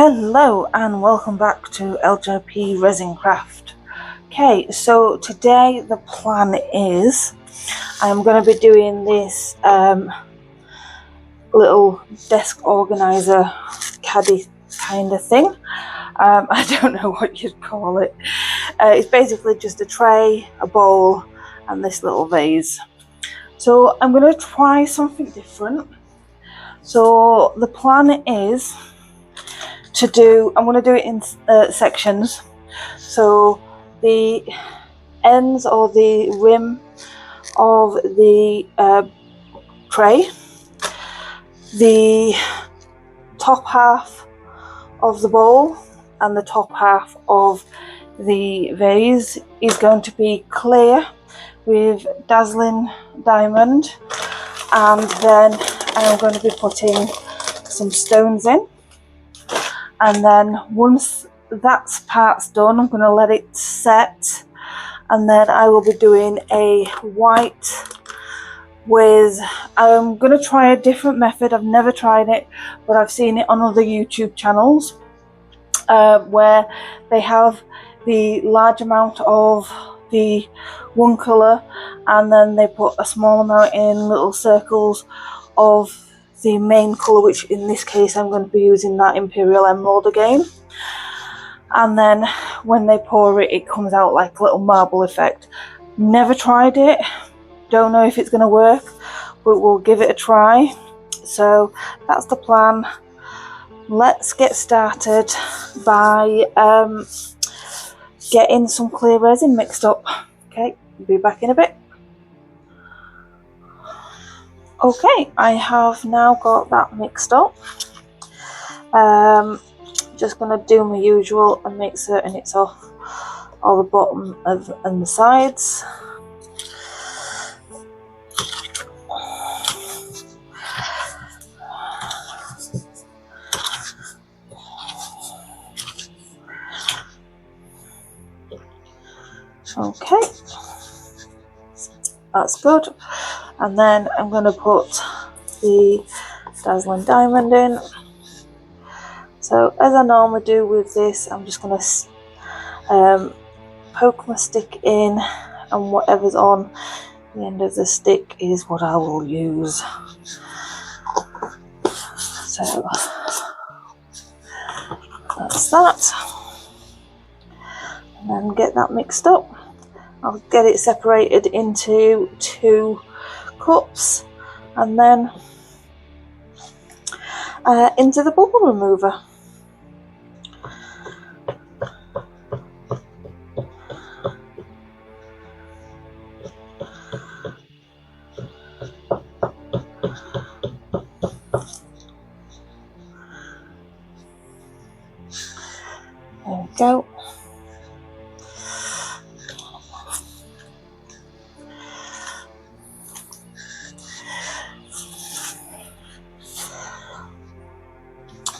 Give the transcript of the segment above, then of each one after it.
Hello and welcome back to LJP Resin Craft. Okay, so today the plan is I'm going to be doing this little desk organizer caddy kind of thing. I don't know what you'd call it. It's basically just a tray, a bowl and this little vase. So I'm going to try something different. So the plan is I'm going to do it in sections. So the ends or the rim of the tray, the top half of the bowl and the top half of the vase is going to be clear with dazzling diamond, and then I'm going to be putting some stones in. And then once that part's done, I'm going to let it set, and then I will be doing a white with, I'm going to try a different method. I've never tried it, but I've seen it on other YouTube channels where they have the large amount of the one colour and then they put a small amount in little circles of the main colour, which in this case I'm going to be using that Imperial Emerald again, and then when they pour it, it comes out like a little marble effect. Never tried it, don't know if it's going to work, but we'll give it a try. So that's the plan. Let's get started by getting some clear resin mixed up. Okay, be back in a bit. Okay, I have now got that mixed up. Just going to do my usual and make certain it's off all the bottom and the sides. Okay, that's good. And then I'm going to put the dazzling diamond in. So as I normally do with this, I'm just going to poke my stick in, and whatever's on the end of the stick is what I will use. So that's that. And then get that mixed up. I'll get it separated into 2 cups and then into the bubble remover. There we go.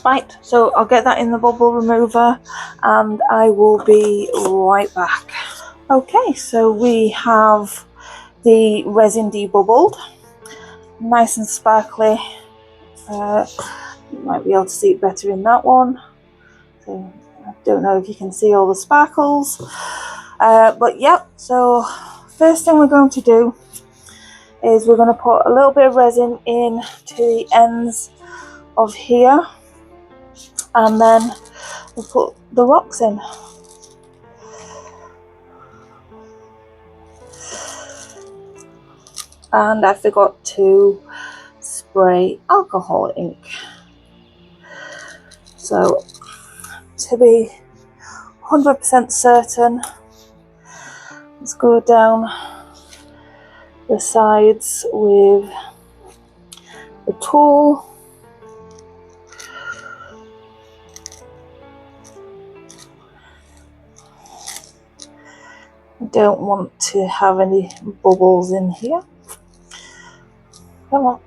Right, so I'll get that in the bubble remover and I will be right back. Okay, so we have the resin debubbled, nice and sparkly. You might be able to see it better in that one. So I don't know if you can see all the sparkles, but yeah. So first thing we're going to do is we're going to put a little bit of resin in to the ends of here, and then we'll put the rocks in. And I forgot to spray alcohol ink. So to be 100% certain, let's go down the sides with the tool. I don't want to have any bubbles in here. Come on.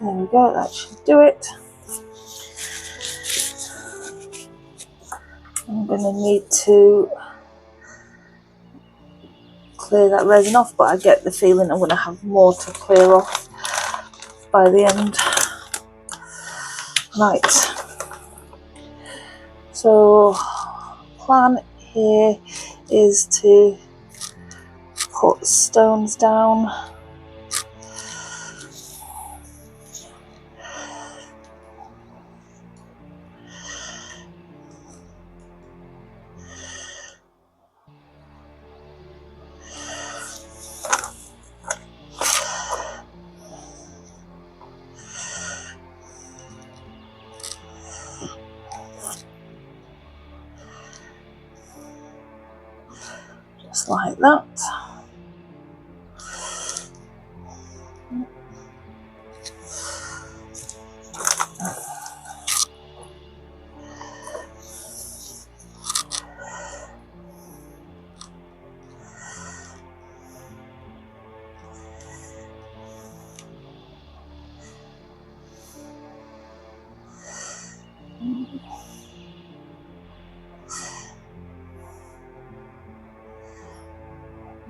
There we go, that should do it. I'm going to need to clear that resin off, but I get the feeling I'm going to have more to clear off by the end. Right, so plan here is to put stones down. Just like that.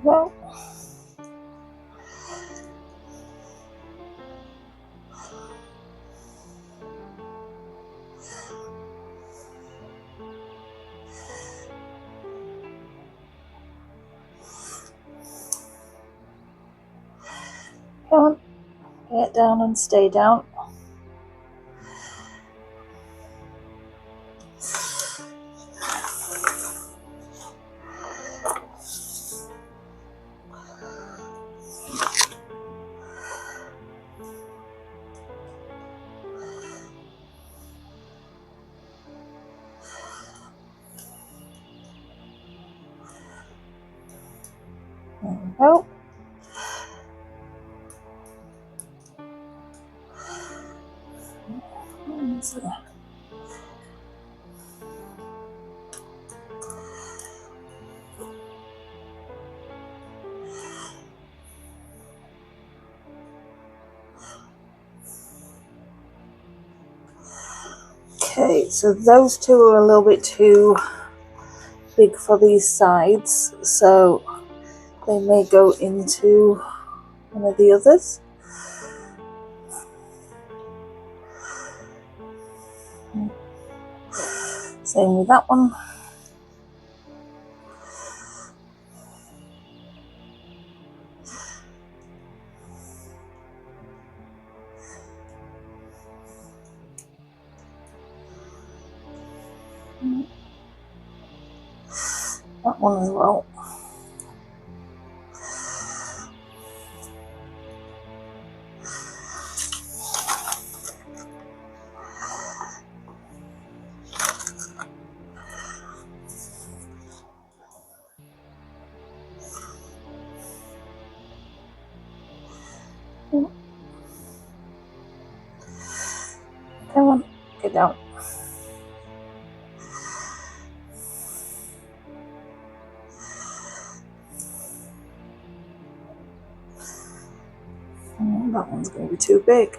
Well, come on, get down and stay down. There we go. Okay, so those two are a little bit too big for these sides, so they may go into one of the others. Same with that one. That one as well. Come on, get down. That one's going to be too big.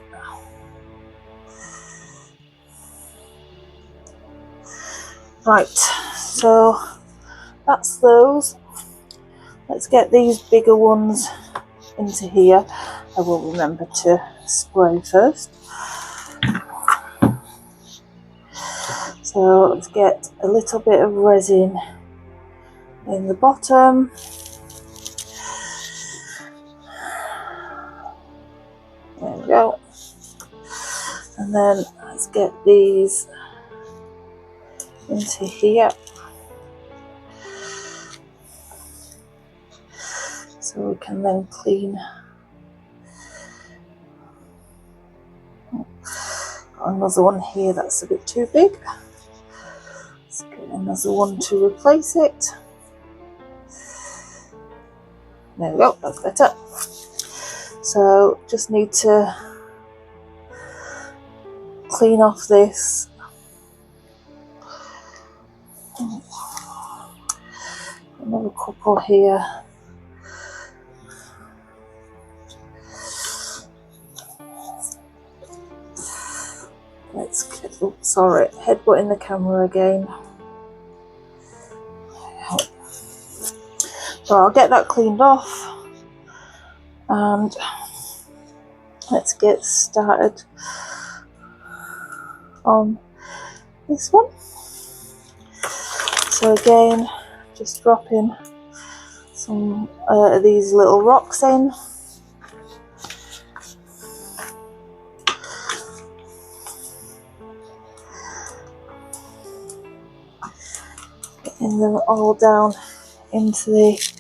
Right, so that's those. Let's get these bigger ones into here. I will remember to spray first. So let's get a little bit of resin in the bottom. There we go. And then let's get these into here. So we can then clean. Got another one here that's a bit too big. Let's get another one to replace it. There we go, that's better. So just need to clean off this. Another couple here. Let's get, oh, sorry, headbutt in the camera again. So I'll get that cleaned off and let's get started on this one. So again, just dropping some of these little rocks in. Getting them all down into the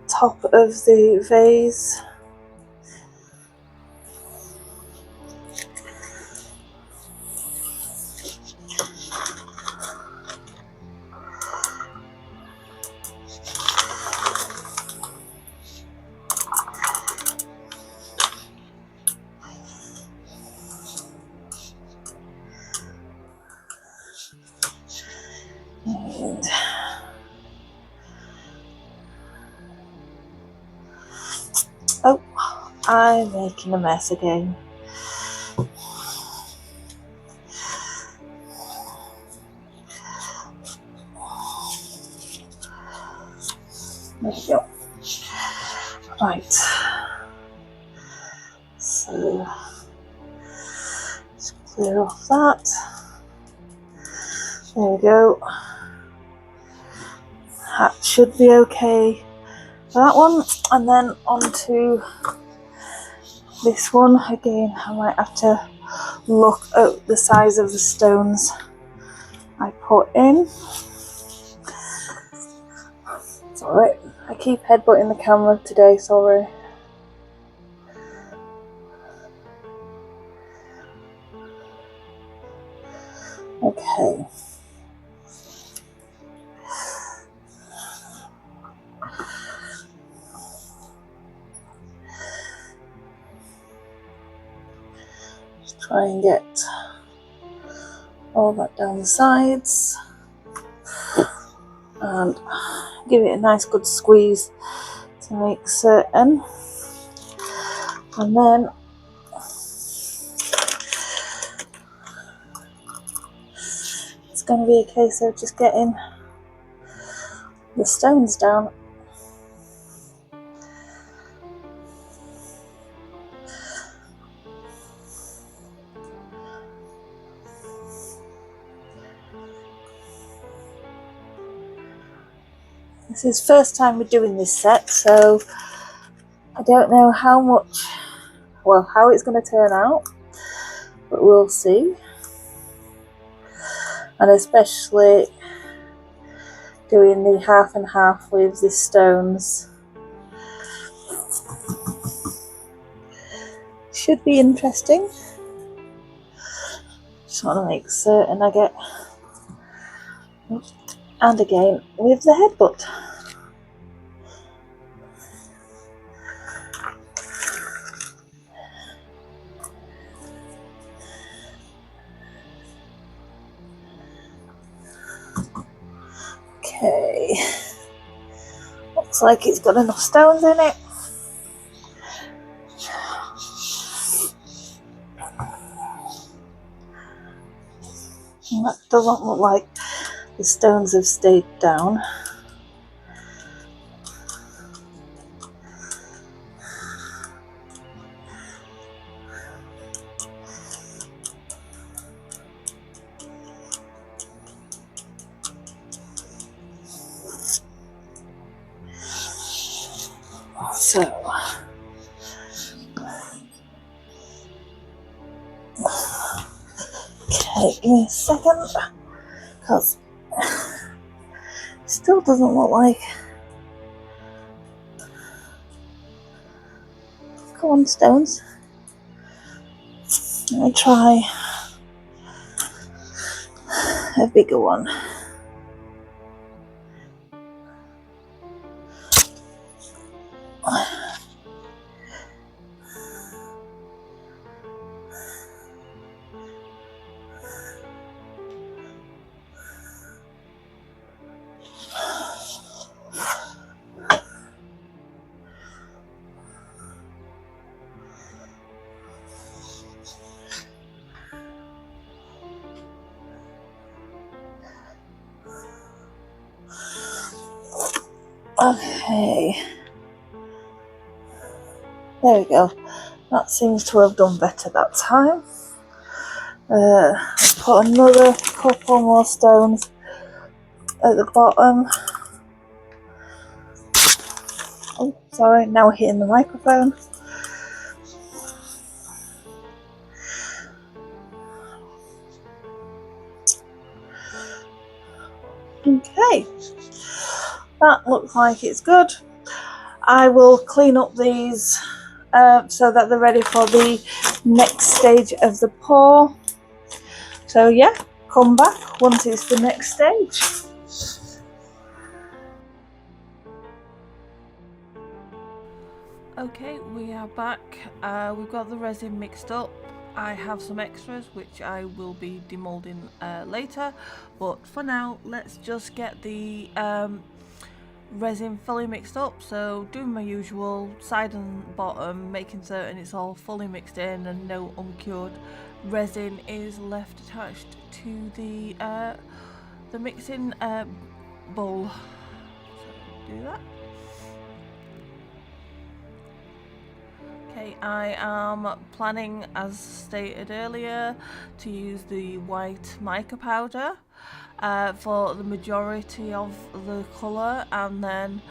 top of the vase. And oh, I'm making a mess again. There we go. Right. So just clear off that. There we go. That should be okay for that one. And then onto this one again. I might have to look at the size of the stones I put in. It's alright. I keep headbutting the camera today, sorry. Okay. Just try and get all that down the sides and give it a nice good squeeze to make certain. And then it's going to be a case of just getting the stones down. This is first time we're doing this set, so I don't know how it's going to turn out, but we'll see. And especially doing the half and half with the stones should be interesting. Just want to make certain I get, and again with the headbutt. Okay, looks like it's got enough stones in it. And that doesn't look like the stones have stayed down. So, okay, give me a second, because it still doesn't look like. Come on, stones. Let me try a bigger one. Okay, there we go. That seems to have done better that time. I'll put another couple more stones at the bottom. Oh, sorry, now we're hitting the microphone. Okay, that looks like it's good. I will clean up these so that they're ready for the next stage of the pour. So yeah, come back once it's the next stage. Okay, we are back. We've got the resin mixed up. I have some extras which I will be demoulding later, but for now let's just get the resin fully mixed up. So doing my usual side and bottom, making certain it's all fully mixed in and no uncured resin is left attached to the mixing bowl. So do that. Okay, I am planning, as stated earlier, to use the white mica powder for the majority of the colour, and then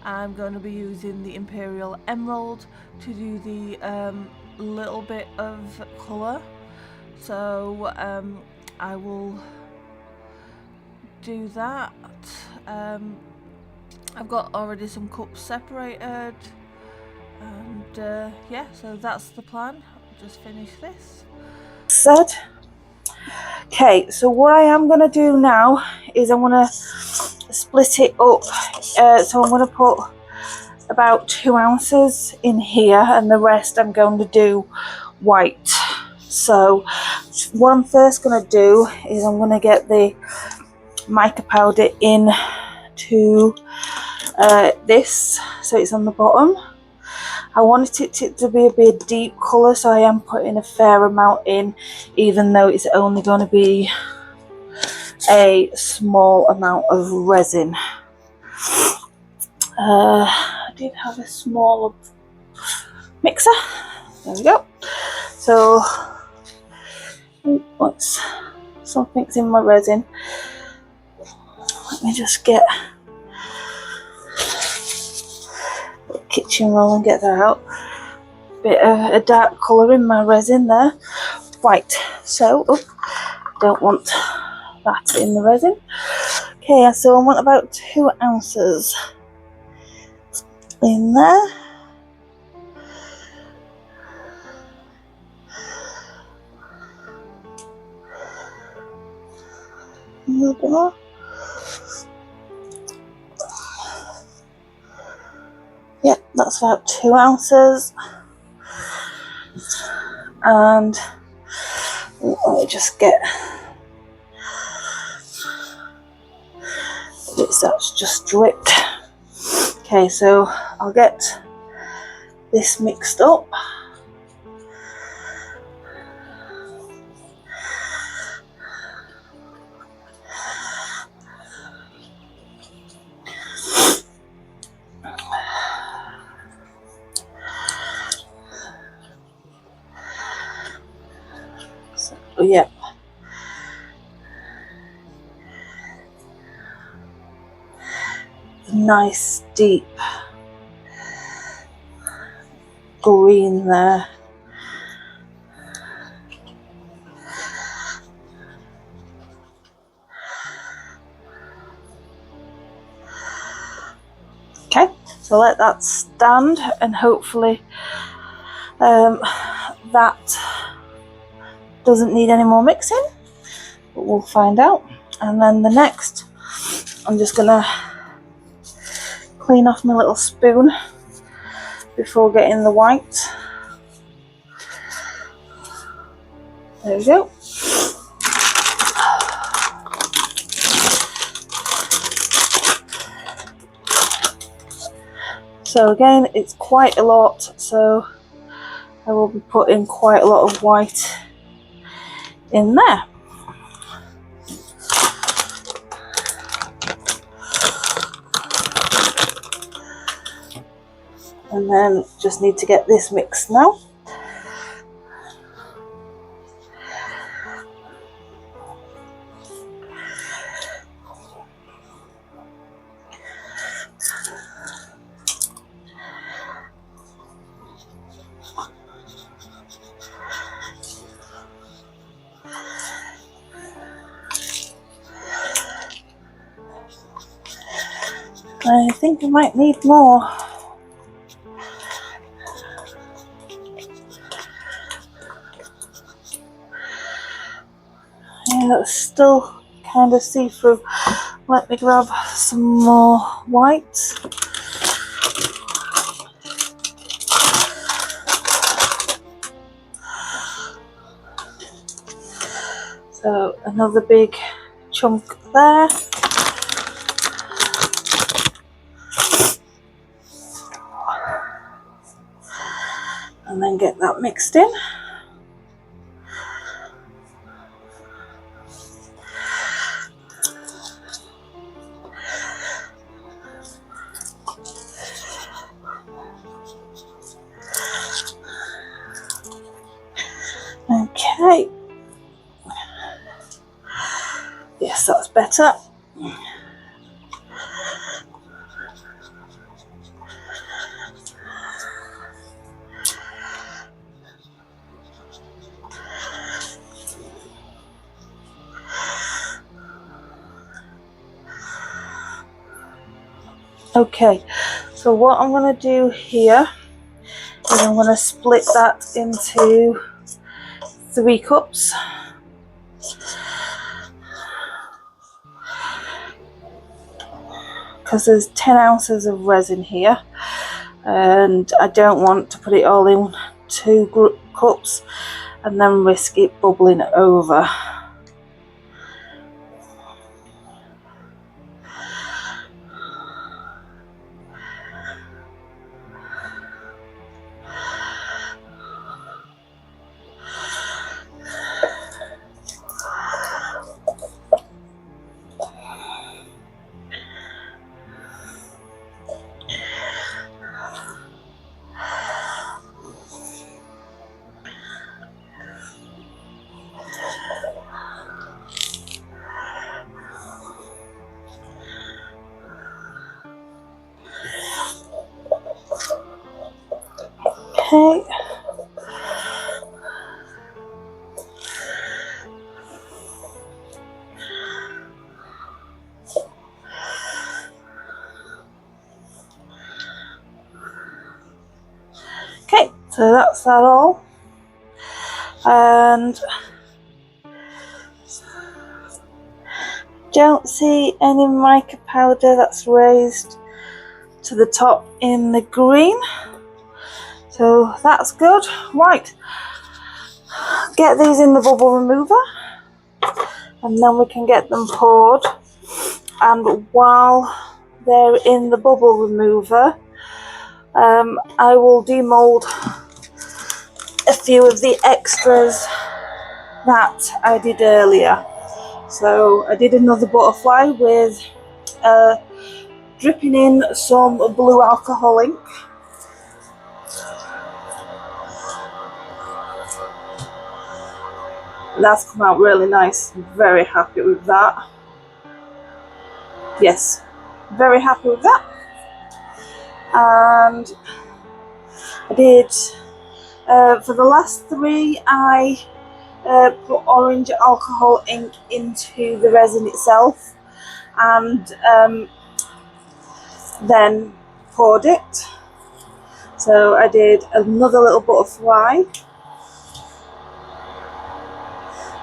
I'm going to be using the Imperial Emerald to do the little bit of colour. So I will do that. I've got already some cups separated. And yeah, so that's the plan. I'll just finish this. Okay, so what I am going to do now is I'm going to split it up. So I'm going to put about 2 ounces in here, and the rest I'm going to do white. So what I'm first going to do is I'm going to get the mica powder in to this, so it's on the bottom. I wanted it to be a bit deep colour, so I am putting a fair amount in, even though it's only going to be a small amount of resin. I did have a small mixer. There we go. So once something's in my resin, let me just get kitchen roll and get that out. Bit of a dark colour in my resin there. White. So don't want that in the resin. Okay, so I want about 2 ounces in there. A little bit more. Yep, that's about 2 ounces. And let me just get bits that's just dripped. Okay, so I'll get this mixed up. Yep. Nice deep green there. Okay, so let that stand, and hopefully that doesn't need any more mixing, but we'll find out. And then the next, I'm just gonna clean off my little spoon before getting the white. There we go. So again, it's quite a lot, so I will be putting quite a lot of white in there. And then just need to get this mixed now. I think I might need more. Yeah, it's still kind of see-through. Let me grab some more white. So another big chunk there. And then get that mixed in. Okay. Yes, that's better. Okay, so what I'm going to do here is I'm going to split that into 3 cups. Because there's 10 ounces of resin here, and I don't want to put it all in 2 cups and then risk it bubbling over. Okay. Okay, so that's that all. And don't see any mica powder that's raised to the top in the green. So that's good. Right, get these in the bubble remover and then we can get them poured. And while they're in the bubble remover, I will demold a few of the extras that I did earlier. So I did another butterfly with dripping in some blue alcohol ink. And that's come out really nice. I'm very happy with that. Yes, very happy with that. And I did, for the last 3, I put orange alcohol ink into the resin itself and then poured it. So I did another little butterfly.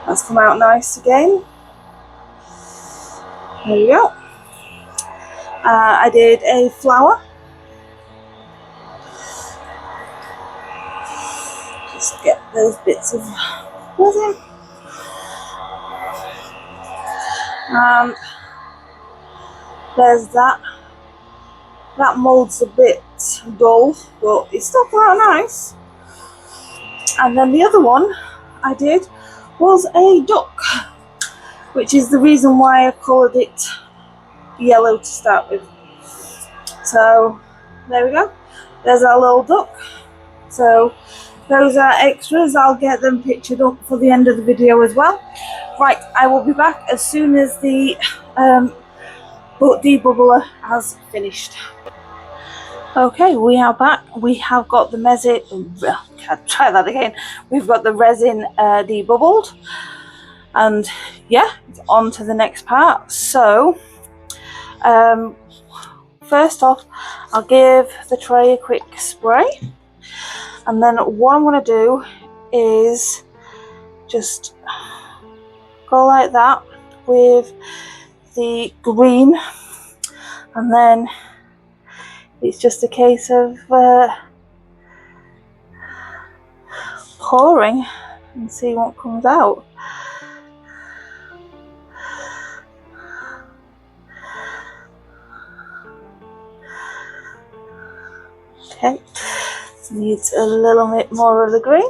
That's come out nice again. There we go. I did a flower. Just get those bits of resin. There's that. That mould's a bit dull, but it's still quite nice. And then the other one I did was a duck, which is the reason why I coloured it yellow to start with. So there we go. there's our little duck. So those are extras. I'll get them pictured up for the end of the video as well. Right, I will be back as soon as the debubbler has finished. Okay, we are back. We have got the resin. Try that again. We've got the resin debubbled, and yeah, it's on to the next part. So, first off, I'll give the tray a quick spray, and then what I'm going to do is just go like that with the green, and then it's just a case of pouring and see what comes out. Okay, needs a little bit more of the green.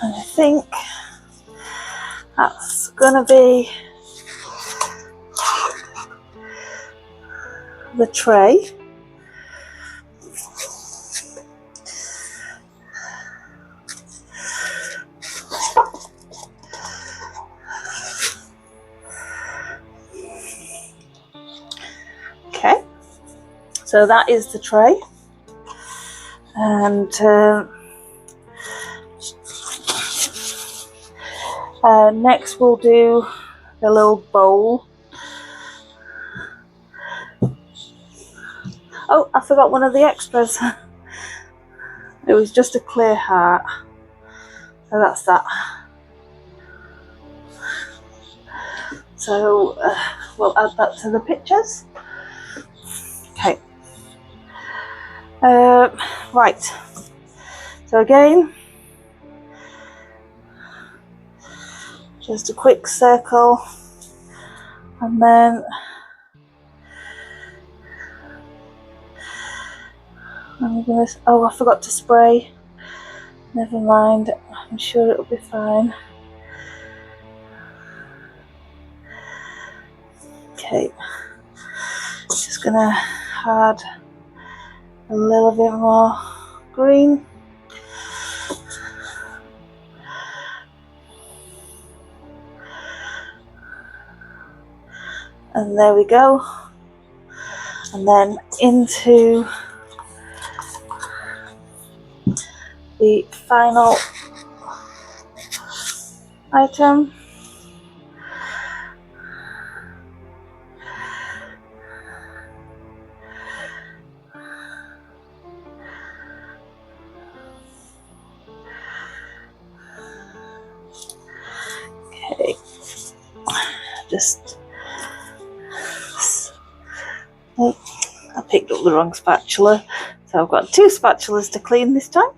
And I think that's gonna be the tray. Okay, so that is the tray, and next we'll do the little bowl. Oh, I forgot one of the extras. It was just a clear heart, so that's that. So we'll add that to the pictures. Okay. Right. So again, just a quick circle, and then I'm gonna. Oh, I forgot to spray. Never mind. I'm sure it'll be fine. Okay. Just gonna add a little bit more green. And there we go. And then into the final item. Okay, just oh, I picked up the wrong spatula, so I've got 2 spatulas to clean this time.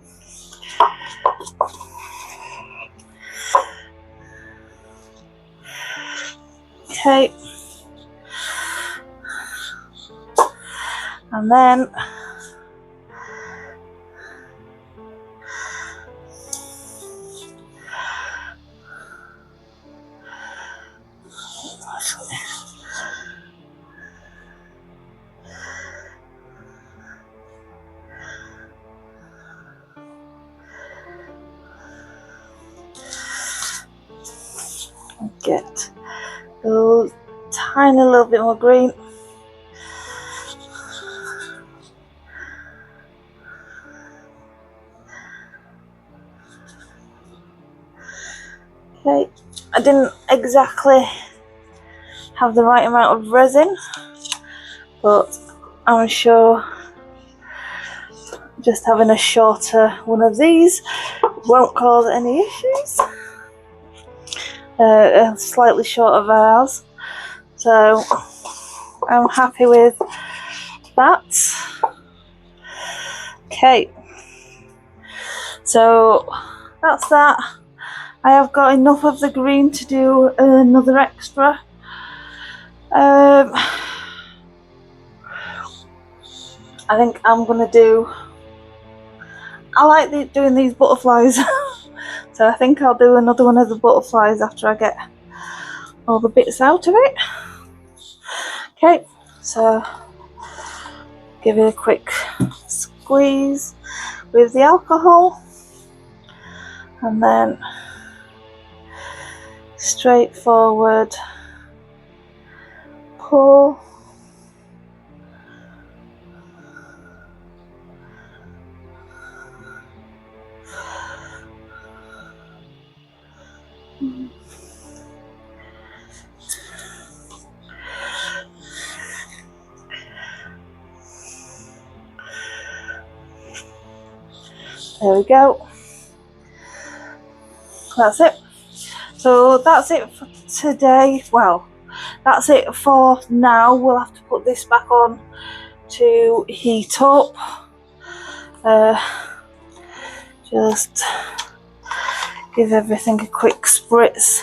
Okay, and then get a tiny little bit more green. Okay, I didn't exactly have the right amount of resin, but I'm sure just having a shorter one of these won't cause any issues. Slightly short of ours, so I'm happy with that. Okay, so that's that. I have got enough of the green to do another extra. I think I'm gonna do I like doing these butterflies. So I think I'll do another one of the butterflies after I get all the bits out of it. Okay, so give it a quick squeeze with the alcohol, and then straightforward pour. There we go. That's it. So that's it for today. Well, that's it for now. We'll have to put this back on to heat up. Just give everything a quick spritz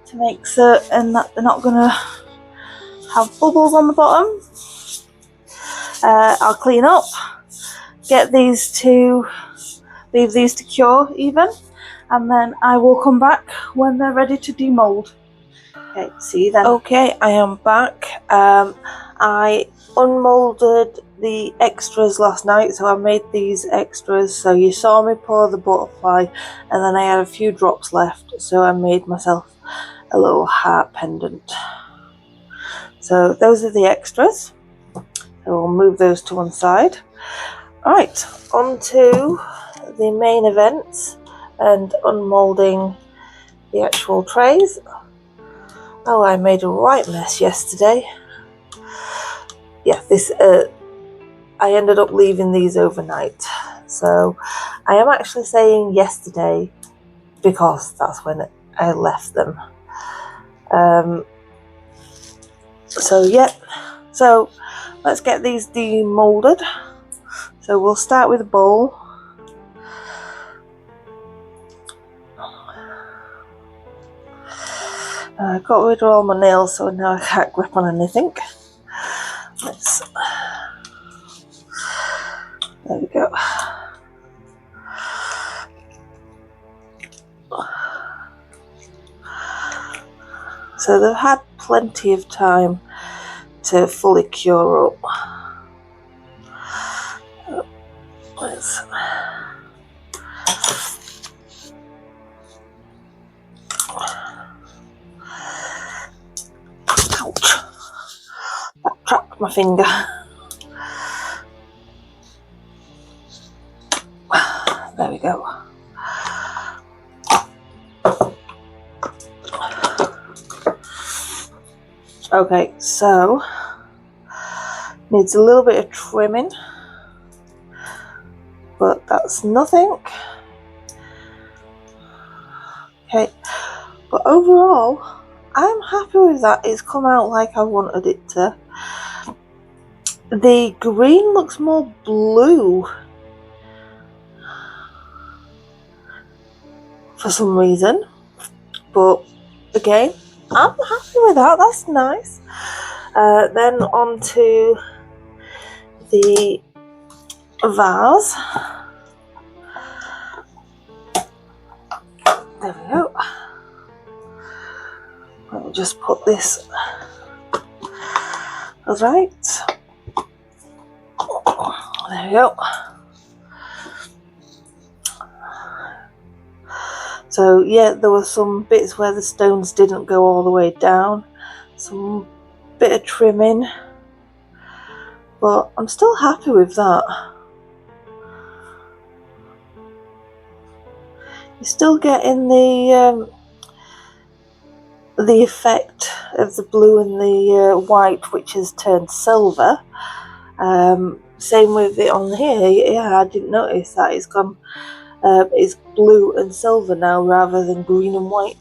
to make certain that they're not going to have bubbles on the bottom. I'll clean up, get these to leave these to cure even, and then I will come back when they're ready to demold. Okay, see you then. Okay, I am back. I unmolded the extras last night, so I made these extras. So you saw me pour the butterfly, and then I had a few drops left, so I made myself a little heart pendant. So those are the extras. So we'll move those to one side. Alright, on to the main events and unmolding the actual trays. Oh, I made a right mess yesterday. Yeah, I ended up leaving these overnight. So I am actually saying yesterday because that's when I left them. So let's get these demolded. So we'll start with a bowl. I got rid of all my nails, so now I can't grip on anything. There we go. So they've had plenty of time to fully cure up. Ouch! That trapped my finger. There we go. Okay, so needs a little bit of trimming, but that's nothing. Okay, but overall I'm happy with that. It's come out like I wanted it to. The green looks more blue for some reason, but again, I'm happy with that. That's nice. Then on to the vase. There we go. I'll just put this right. There we go. So yeah, there were some bits where the stones didn't go all the way down, some bit of trimming, but I'm still happy with that. You're still getting the effect of the blue and the white, which has turned silver. Same with it on here. Yeah, I didn't notice that it's gone. It's blue and silver now rather than green and white.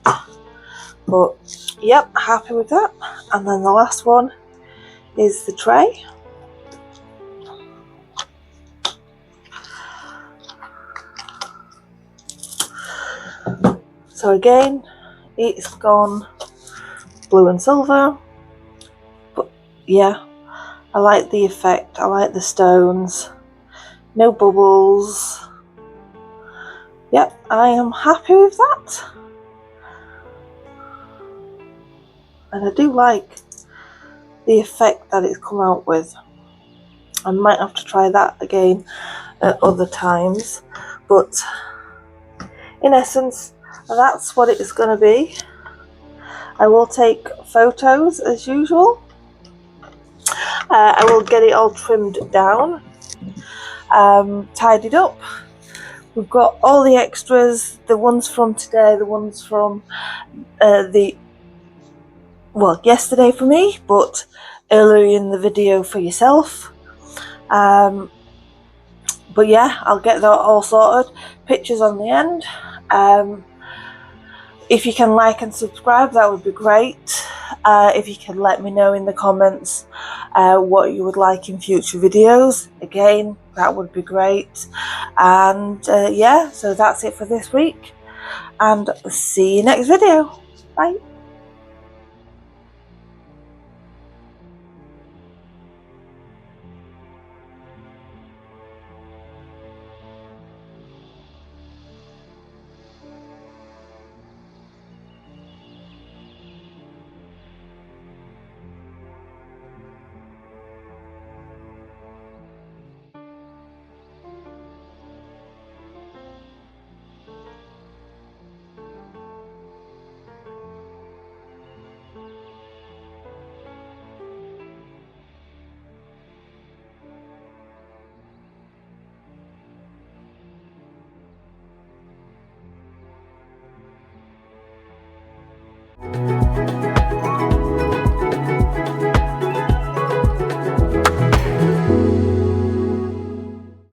But yep, happy with that. And then the last one is the tray. So again, it's gone blue and silver. But yeah, I like the effect. I like the stones. No bubbles. I am happy with that. And I do like the effect that it's come out with. I might have to try that again at other times, but in essence, that's what it's going to be. I will take photos as usual. I will get it all trimmed down, tidied up. We've got all the extras, the ones from today, the ones from yesterday for me, but earlier in the video for yourself. But yeah, I'll get that all sorted. Pictures on the end. If you can like and subscribe, that would be great. If you can let me know in the comments what you would like in future videos, again, that would be great. And yeah, so that's it for this week, and see you next video. Bye.